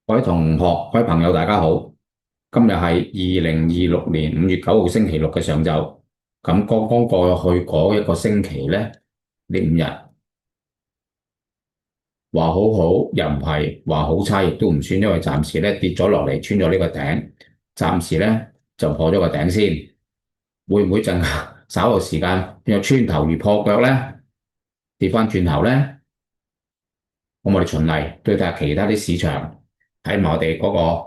各位同學、各位朋友，大家好。今日係2026年5月9號星期六嘅上晝。咁剛剛過去嗰一個星期呢，呢5日話好好又唔係，話好差亦都唔算，因為暫時呢跌咗落嚟，穿咗呢個頂，暫時呢就破咗個頂先。會唔會陣間稍後時間變咗穿頭如破腳呢？跌翻轉頭呢？咁我哋循例對睇下其他啲市場，睇埋我哋嗰個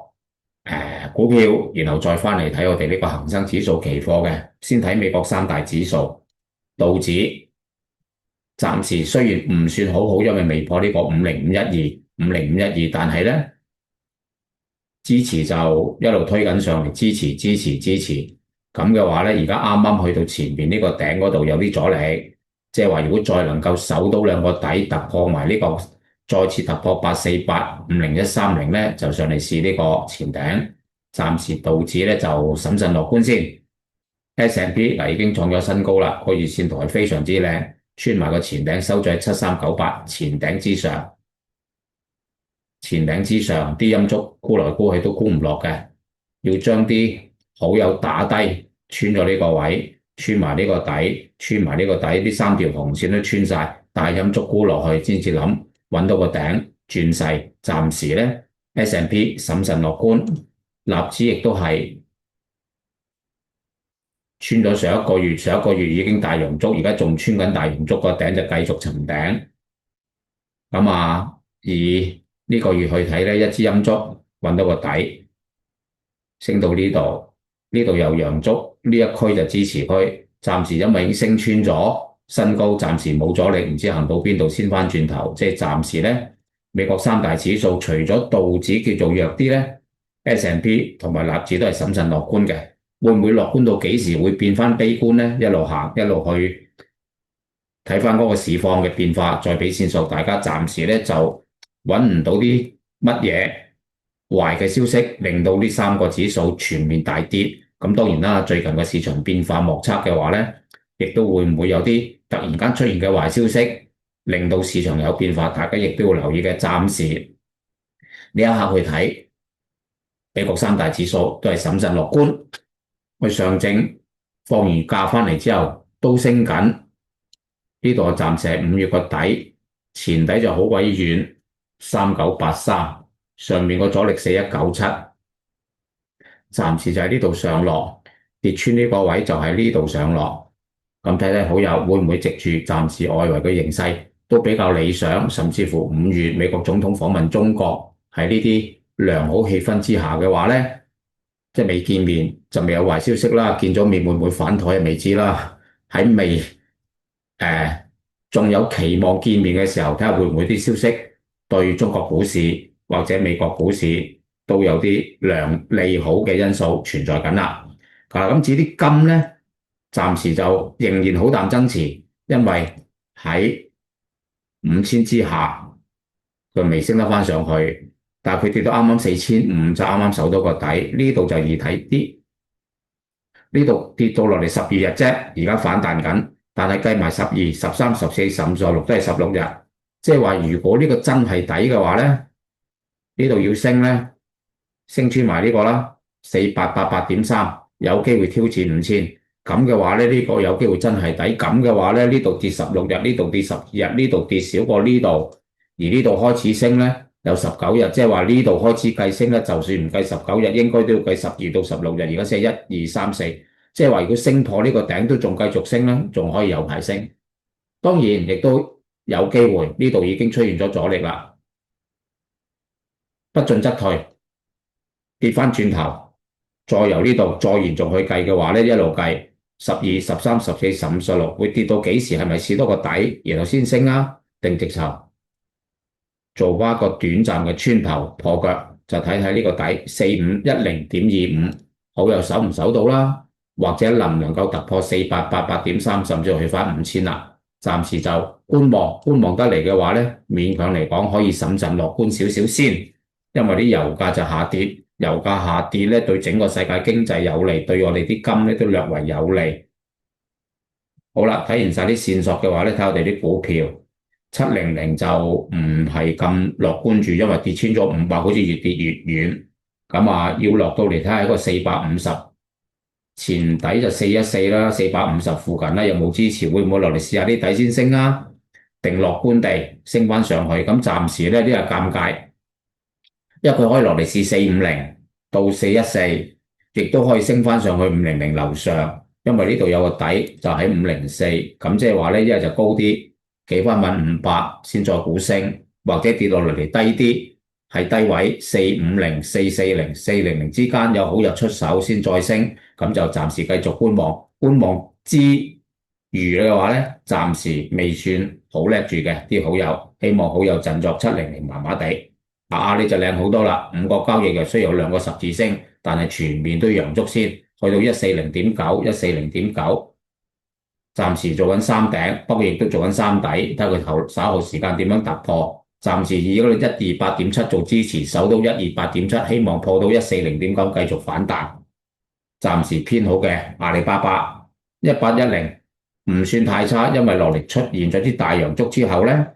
股票，然後再翻嚟睇我哋呢個恒生指數期貨嘅。先睇美國三大指數，道指暫時雖然唔算好好，因為未破呢個50,512，但係呢支持就一路推緊上嚟，支持。咁嘅話呢，而家啱啱去到前面呢個頂嗰度有啲阻力，即係話如果再能夠守到兩個底，突破埋呢個，再次突破848、50130呢，就上嚟試呢個前頂。暫時道指呢就審慎樂觀先。S&P 嗱已經創咗新高啦，個月線圖係非常之靚，穿埋個前頂收咗喺7398，前頂之上。前頂之上啲陰燭沽來沽去都沽唔落嘅，要將啲好友打低，穿咗呢個位，穿埋呢個底，穿埋呢個底，呢三條紅線都穿晒，大陰燭沽落去先至諗揾到個頂轉勢。暫時呢 S&P 審慎樂觀，納指亦都係穿咗上一個月已經大陽燭，而家仲穿緊大陽燭個頂就繼續尋頂。咁啊，以呢個月去睇呢，一支陰燭揾到個底，升到呢度，呢度有陽燭，呢一區就支持區。暫時因為已經升穿咗新高，暫時冇阻力，唔知行到邊度先翻轉頭。即係暫時呢，美國三大指數除咗道指叫做弱啲呢， S&P 同埋納指都係審慎樂觀嘅。會唔會樂觀到幾時會變翻悲觀呢？一路行一路去睇翻嗰個市況嘅變化，再俾線索大家。暫時呢就揾唔到啲乜嘢壞嘅消息，令到呢三個指數全面大跌。咁當然啦，最近嘅市場變化莫測嘅話呢，亦都會唔會有啲突然間出現嘅壞消息，令到市場有變化，大家亦都要留意嘅。暫時呢一刻去睇美國三大指數都係審慎樂觀。佢上證放完假翻嚟之後都升緊，呢度暫時係5月個底，前底就好鬼遠，3983，上面個阻力4197，暫時就喺呢度上落，跌穿呢個位就喺呢度上落。咁睇睇好友會唔會藉住暫時外圍嘅形勢都比較理想，甚至乎5月美國總統訪問中國，喺呢啲良好氣氛之下嘅話呢，即係未見面就未有壞消息啦，見咗面會唔會反台未知啦。喺未仲有期望見面嘅時候，睇下會唔會啲消息對中國股市或者美國股市都有啲利好嘅因素存在緊啦。咁至於啲金呢，暫時就仍然好淡爭持，因為喺5000之下佢未升得翻上去。但係佢跌到啱啱4500就啱啱守到個底，呢度就易睇啲。呢度跌到落嚟12日啫，而家反彈緊，但係計埋12、13、14、15、16都係16日。即係話如果呢個真係底嘅話呢，呢度要升呢，升穿埋呢個啦，4888.3，有機會挑戰5000。咁嘅話呢，呢個有機會真係底。咁嘅話呢，呢度跌16日，呢度跌12日，呢度跌少過呢度，而呢度開始升呢，有19日，即係話呢度開始計升咧，就算唔計19日，應該都要計12到16日。而家先係1、2、3、4，即係話如果升破呢個頂都仲繼續升咧，仲可以有排升。當然亦都有機會呢度已經出現咗阻力啦，不進則退，跌翻轉頭，再由呢度再延續去計嘅話咧，一路計12、13、14、15、16會跌到幾時？係咪試多個底，然後先升啊？定直頭做翻一個短暫嘅穿頭破腳，就睇睇呢個底4510.25，好又守唔守到啦？或者能唔能夠突破4888.3，甚至去翻5000啦？暫時就觀望，觀望得嚟嘅話呢，勉強嚟講可以審慎樂觀少少先，因為啲油價就下跌，油價下跌呢對整個世界經濟有利，對我哋啲金呢都略為有利。好啦，睇完晒啲線索嘅話呢，睇我哋啲股票。700就唔係咁樂觀住，因為跌穿咗500，好似越跌越遠。咁啊，要落到嚟睇下一個450前底就414啦，450附近啦，有冇支持？會唔會落嚟試下啲底先升啊？定樂觀地升翻上去？咁暫時咧呢個尷尬，因為佢可以落嚟試450到414，亦都可以升翻上去500樓上，因為呢度有個底就喺504，咁即係話咧一係就高啲，企翻穩500先再估升，或者跌落嚟低啲，喺低位450、440、400之間有好日出手先再升，咁就暫時繼續觀望。觀望之餘嘅話咧，暫時未算好叻住嘅啲好友，希望好友振作700麻麻地。你就靚好多啦，5個交易日雖有2個十字星，但係全面都陽燭先，去到140.9、140.9，暫時做緊三頂，不過亦都做緊三底，睇下佢稍後時間點樣突破。暫時以嗰個128.7做支持，守到128.7，希望破到140.9繼續反彈。暫時偏好嘅阿里巴巴1810唔算太差，因為落嚟出現咗啲大陽燭之後呢，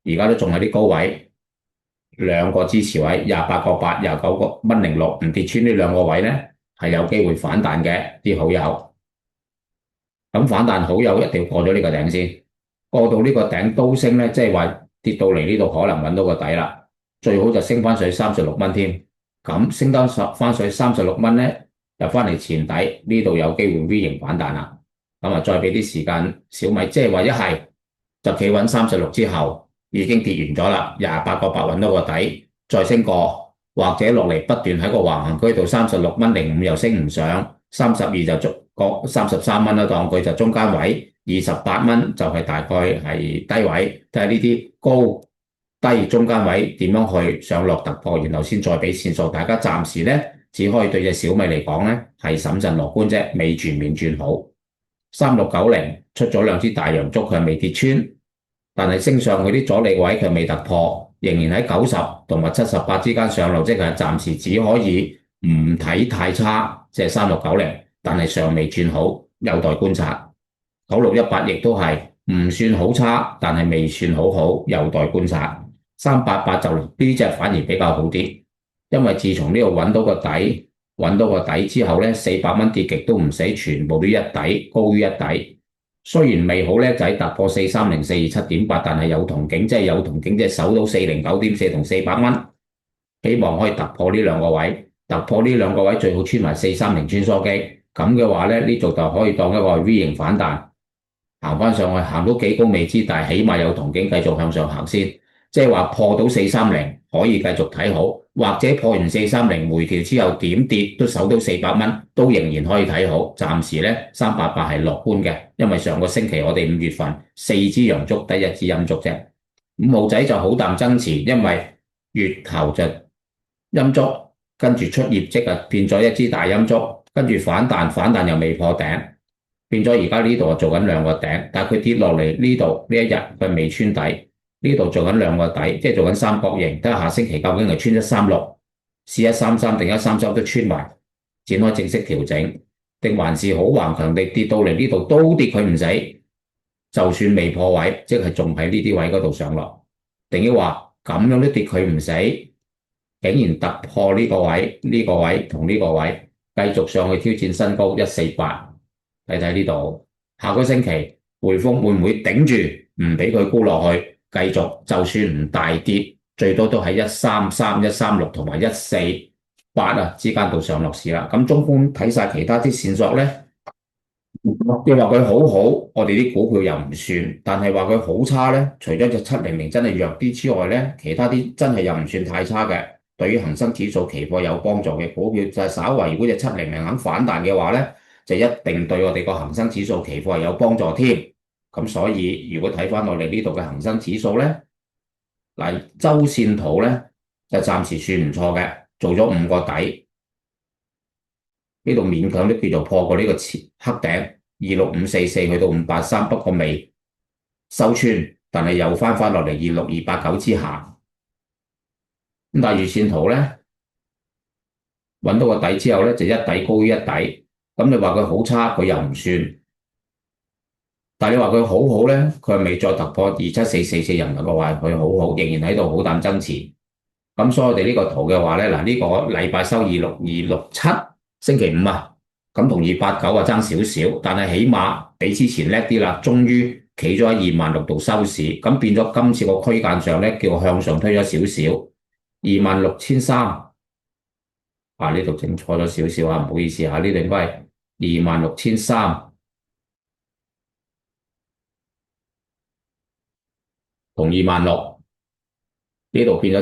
而家都仲喺啲高位。2個支持位28.8、29.06，唔跌穿呢2個位呢，係有機會反彈嘅啲好友。咁反彈好友一定要過咗呢個頂先，過到呢個頂都升呢，即係話跌到嚟呢度可能揾到個底啦。最好就升翻水36蚊添。咁升得翻水36蚊呢，入翻嚟前底呢度有機會 V 型反彈啦。咁啊，再俾啲時間小米，即係話一係就企穩36之後。已經跌完咗啦，28.8揾到個底，再升過，或者落嚟不斷喺個橫行區度36.05又升唔上，32就個33蚊啦，當佢就中間位，28蚊就係大概係低位，睇下呢啲高低中間位點樣去上落突破，然後先再俾線數。大家暫時呢，只可以對隻小米嚟講呢係審慎樂觀啫，未全面轉好。3690出咗2支大陽燭，佢係未跌穿。但係升上去啲阻力位佢未突破，仍然喺90同埋78之間上落，即係暫時只可以唔睇太差，即係3690，但係尚未轉好，有待觀察。9618亦都係唔算好差，但係未算好好，有待觀察。388就呢隻反而比較好啲，因為自從呢度揾到個底之後呢，400蚊跌極都唔死，全部都一底高於一底。雖然未好叻仔突破430、427.8，但係有憧憬，即係守到409.4同400蚊，希望可以突破呢2個位，突破呢2個位最好穿埋430穿梭機，咁嘅話咧呢度就可以當一個 V 型反彈，行翻上去，行到幾高未知，但係起碼有憧憬繼續向上行先，即係話破到430可以繼續睇好，或者破完430回調之後點跌都守到400蚊，都仍然可以睇好。暫時咧388係樂觀嘅，因為上個星期我哋5月份4支陽燭，得1支陰燭啫。5號仔就好淡爭持，因為月頭就陰燭，跟住出業績啊，變咗1支大陰燭，跟住反彈又未破頂，變咗而家呢度做緊2個頂，但係佢跌落嚟呢度呢一日佢未穿底。呢度做緊2個底，即係做緊三角形，睇下下星期究竟係穿136、試133定133都穿埋，展開正式調整，定還是好頑強地跌到嚟呢度都跌佢唔死，就算未破位，即係仲喺呢啲位嗰度上落，定抑話咁樣都跌佢唔死，竟然突破呢個位、呢個位同呢個位，繼續上去挑戰新高148，睇睇呢度，下個星期匯豐會唔會頂住唔俾佢沽落去？繼續就算唔大跌，最多都喺133、136同埋148之間度上落市啦。咁中觀睇晒其他啲線索呢，你話佢好好，我哋啲股票又唔算，但係話佢好差呢，除咗隻700真係弱啲之外呢，其他啲真係又唔算太差嘅。對於恒生指數期貨有幫助嘅股票，就係稍為如果隻700肯反彈嘅話呢，就一定對我哋個恒生指數期貨有幫助添。咁所以如果睇翻我哋呢度嘅恒生指數呢，嗱周線圖呢，就暫時算唔錯嘅，做咗5個底，呢度勉強都叫做破過呢個黑頂26544去到583，不過未收穿，但係又翻落嚟26289之下。咁但係月線圖呢，揾到個底之後呢，就一底高於一底，咁你話佢好差，佢又唔算。但係你話佢好好咧，佢係未再突破27444人民幣話佢好好，仍然喺度好膽爭持。咁所以我哋呢個圖嘅話咧，嗱、呢個禮拜收26267星期五啊，咁同289啊爭少少，但係起碼比之前叻啲啦，終於企咗喺26000度收市，咁變咗今次個區間上咧叫向上推咗少少，26300啊，呢度整錯咗少少啊，唔好意思啊，呢度應該係26300同26000呢度變咗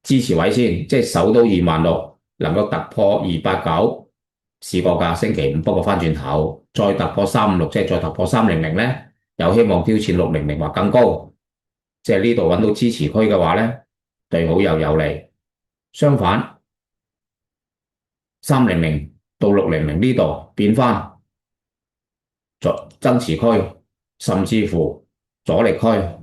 支持位先，即係守到26000，能夠突破289，試過㗎星期五，不過翻轉頭再突破356，即係再突破300咧，有希望挑戰600或更高，即係呢度揾到支持區嘅話咧，對好又有利。相反，300到600呢度變翻爭持區，甚至乎阻力區，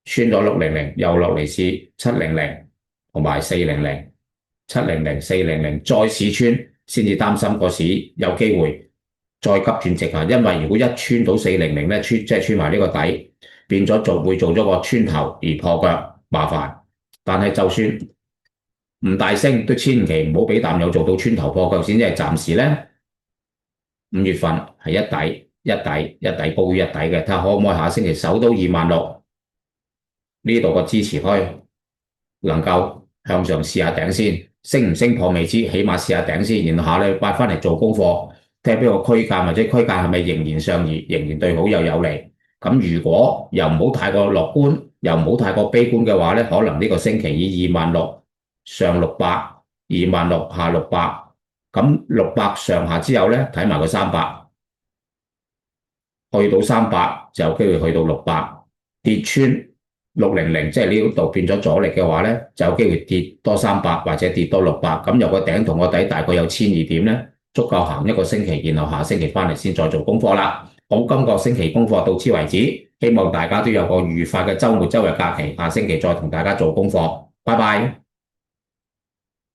穿咗600又落嚟試700同埋400，700、400再試穿，先至擔心個市有機會再急轉直下，因為如果一穿到400咧，即係穿埋呢個底，變咗會做咗個穿頭而破腳，麻煩。但係就算唔大升，都千祈唔好俾淡友做到穿頭破腳先，即係暫時咧5月份係一底高於一底嘅，睇下可唔可以下星期守到26000呢度個支持區，能夠向上試下頂先，升唔升破未知，起碼試下頂先，然後下禮拜翻嚟做功課，睇下邊個區間或者區間係咪仍然上移，仍然對好又有利。咁如果又唔好太過樂觀，又唔好太過悲觀嘅話咧，可能呢個星期以26000上600，26000下600，咁600上下之後咧，睇埋個300，去到300就有機會去到600，跌穿600，即係呢度變咗阻力嘅話咧，就有機會跌多300或者跌多600，咁由個頂同個底大概有1200點咧，足夠行一個星期，然後下星期翻嚟先再做功課啦。好，今個星期功課到此為止，希望大家都有個愉快嘅週末周日假期，下星期再同大家做功課，拜拜。